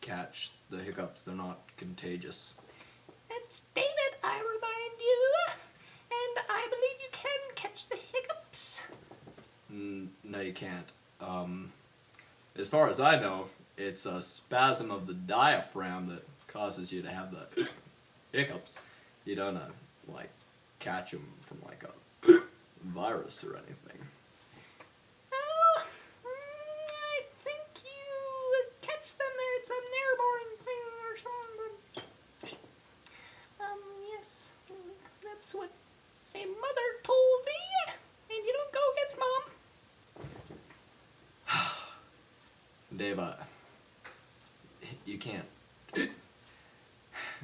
catch the hiccups. They're not contagious. That's David, I remind you. And I believe you can catch the hiccups. No, you can't. As far as I know, it's a spasm of the diaphragm that causes you to have the hiccups. You don't, like, catch them from, like, a virus or anything. Oh, I think you catch them there. It's an airborne thing or something. Yes, that's what my mother told me. And you don't go against Mom. Dave, you can't.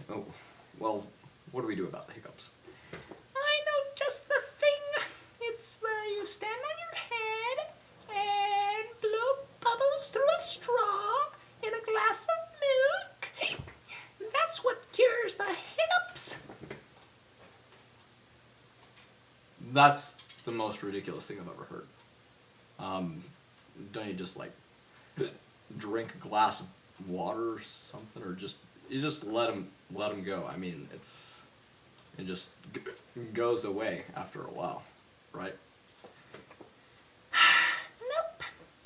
Oh, well, what do we do about the hiccups? I know just the thing. It's you stand on your head and blow bubbles through a straw in a glass of milk. That's what cures the hiccups. That's the most ridiculous thing I've ever heard. Don't you just, like, drink a glass of water or something, or you just let them go? I mean, it just goes away after a while, right? Nope.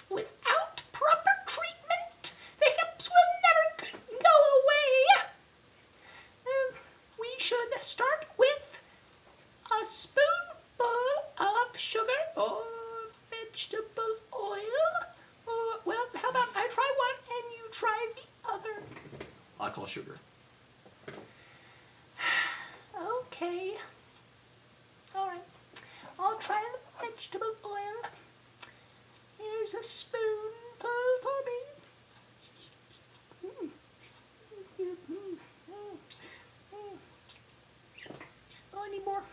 Without proper treatment, the hiccups will never go away. We should start with a spoonful of sugar or vegetable oil. Or, well, how about I try one and you try the other? I call sugar. Okay. All right. I'll try the vegetable oil. Here's a spoonful for me. Oh, I need more.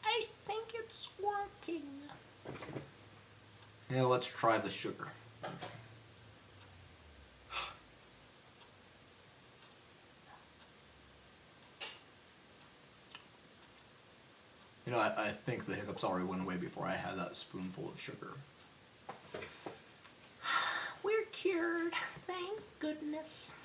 I think it's working. Yeah, let's try the sugar. You know, I think the hiccups already went away before I had that spoonful of sugar. We're cured, thank goodness.